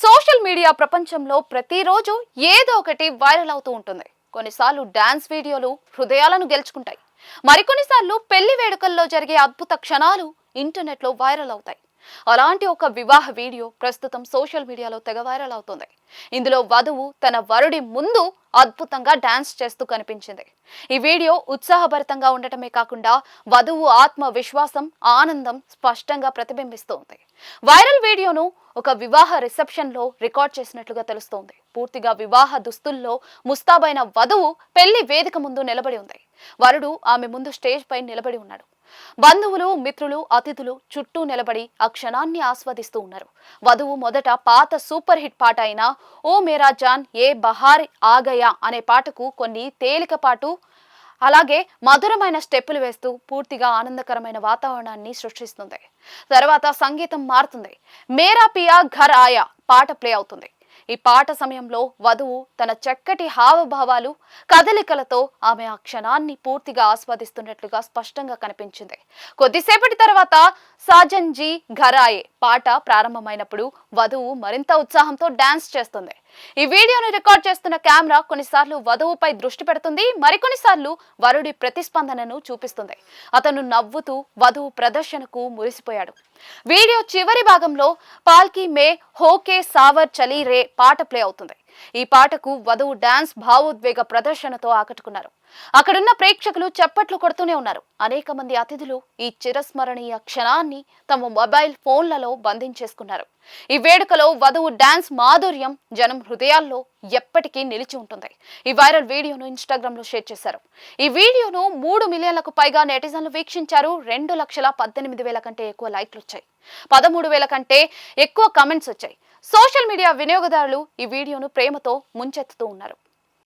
Social media ప్రపంచంలో ప్రతిరోజు ఏదో ఒకటి వైరల్ అవుతూ ఉంటుంది. కొన్నిసార్లు డాన్స్ వీడియోలు హృదయాలను గెలుచుకుంటాయి. మరికొన్నిసార్లు పెళ్లి వేడుకల్లో జరిగే అద్భుత క్షణాలు ఇంటర్నెట్లో వైరల్ అవుతాయి. అలాంటి ఒక వివాహ వీడియో ప్రస్తుతం సోషల్ మీడియాలో తెగ వైరల్ అవుతుంది. ఇందులో వధువు తన వరుడి ముందు అద్భుతంగా డాన్స్ చేస్తూ కనిపించింది. ఈ వీడియో ఉత్సాహభరితంగా ఉండటమే కాకుండా వధువు ఆత్మవిశ్వాసం, ఆనందం స్పష్టంగా ప్రతిబింబిస్తోంది. వైరల్ వీడియోను ఒక వివాహ రిసెప్షన్ లో రికార్డ్ చేసినట్లుగా తెలుస్తోంది. పూర్తిగా వివాహ దుస్తుల్లో ముస్తాబైన వధువు పెళ్లి వేదిక ముందు నిలబడి ఉంది. వరుడు ఆమె ముందు స్టేజ్ పై నిలబడి ఉన్నాడు. బంధువులు, మిత్రులు, అతిథులు చుట్టూ నిలబడి ఆ క్షణాన్ని ఆస్వాదిస్తూ ఉన్నారు. వధువు మొదట పాత సూపర్ హిట్ పాట అయిన ఓ మేరా జాన్ ఏ బహార్ ఆ గయా అనే పాటకు కొన్ని తేలికపాటు అలాగే మధురమైన స్టెప్పులు వేస్తూ పూర్తిగా ఆనందకరమైన వాతావరణాన్ని సృష్టిస్తుంది. తర్వాత సంగీతం మారుతుంది. మేరా పియా ఘర్ ఆయా పాట ప్లే అవుతుంది. ఈ పాట సమయంలో వధువు తన చక్కటి హావభావాలు, కదలికలతో ఆమె ఆ క్షణాన్ని పూర్తిగా ఆస్వాదిస్తున్నట్లుగా స్పష్టంగా కనిపించింది. కొద్దిసేపటి తర్వాత సాజన్ జీ ఘర్ ఆయే పాట ప్రారంభమైనప్పుడు వధువు మరింత ఉత్సాహంతో డాన్స్ చేస్తుంది. ఈ వీడియోను రికార్డ్ చేస్తున్న కెమెరా కొన్నిసార్లు వధువుపై దృష్టి పెడుతుంది, మరికొన్నిసార్లు వరుడి ప్రతిస్పందనను చూపిస్తుంది. అతను నవ్వుతూ వధువు ప్రదర్శనకు మురిసిపోయాడు. వీడియో చివరి భాగంలో పాల్కీ మే హోకే సావర్ చలి రే పాట ప్లే అవుతుంది. ఈ పాటకు వధువు డాన్స్ భావోద్వేగ ప్రదర్శనతో ఆకట్టుకున్నారు. అక్కడున్న ప్రేక్షకులు చప్పట్లు కొడుతూనే ఉన్నారు. అనేక మంది అతిథులు ఈ చిరస్మరణీయ క్షణాన్ని తమ మొబైల్ ఫోన్లలో బంధించేసుకున్నారు. ఈ వేడుకలో వధువు డాన్స్ మాధుర్యం జనం హృదయాల్లో ఎప్పటికీ నిలిచి ఉంటుంది. ఈ వైరల్ వీడియోను ఇన్స్టాగ్రామ్ లో షేర్ చేశారు. ఈ వీడియోను 3 మిలియన్లకు పైగా నెటిజన్లు వీక్షించారు. 2,18,000 కంటే ఎక్కువ లైక్లు వచ్చాయి. 13,000 కంటే ఎక్కువ కమెంట్స్ వచ్చాయి. సోషల్ మీడియా వినియోగదారులు ఈ వీడియోను ప్రేమతో ముంచెత్తుతూ ఉన్నారు.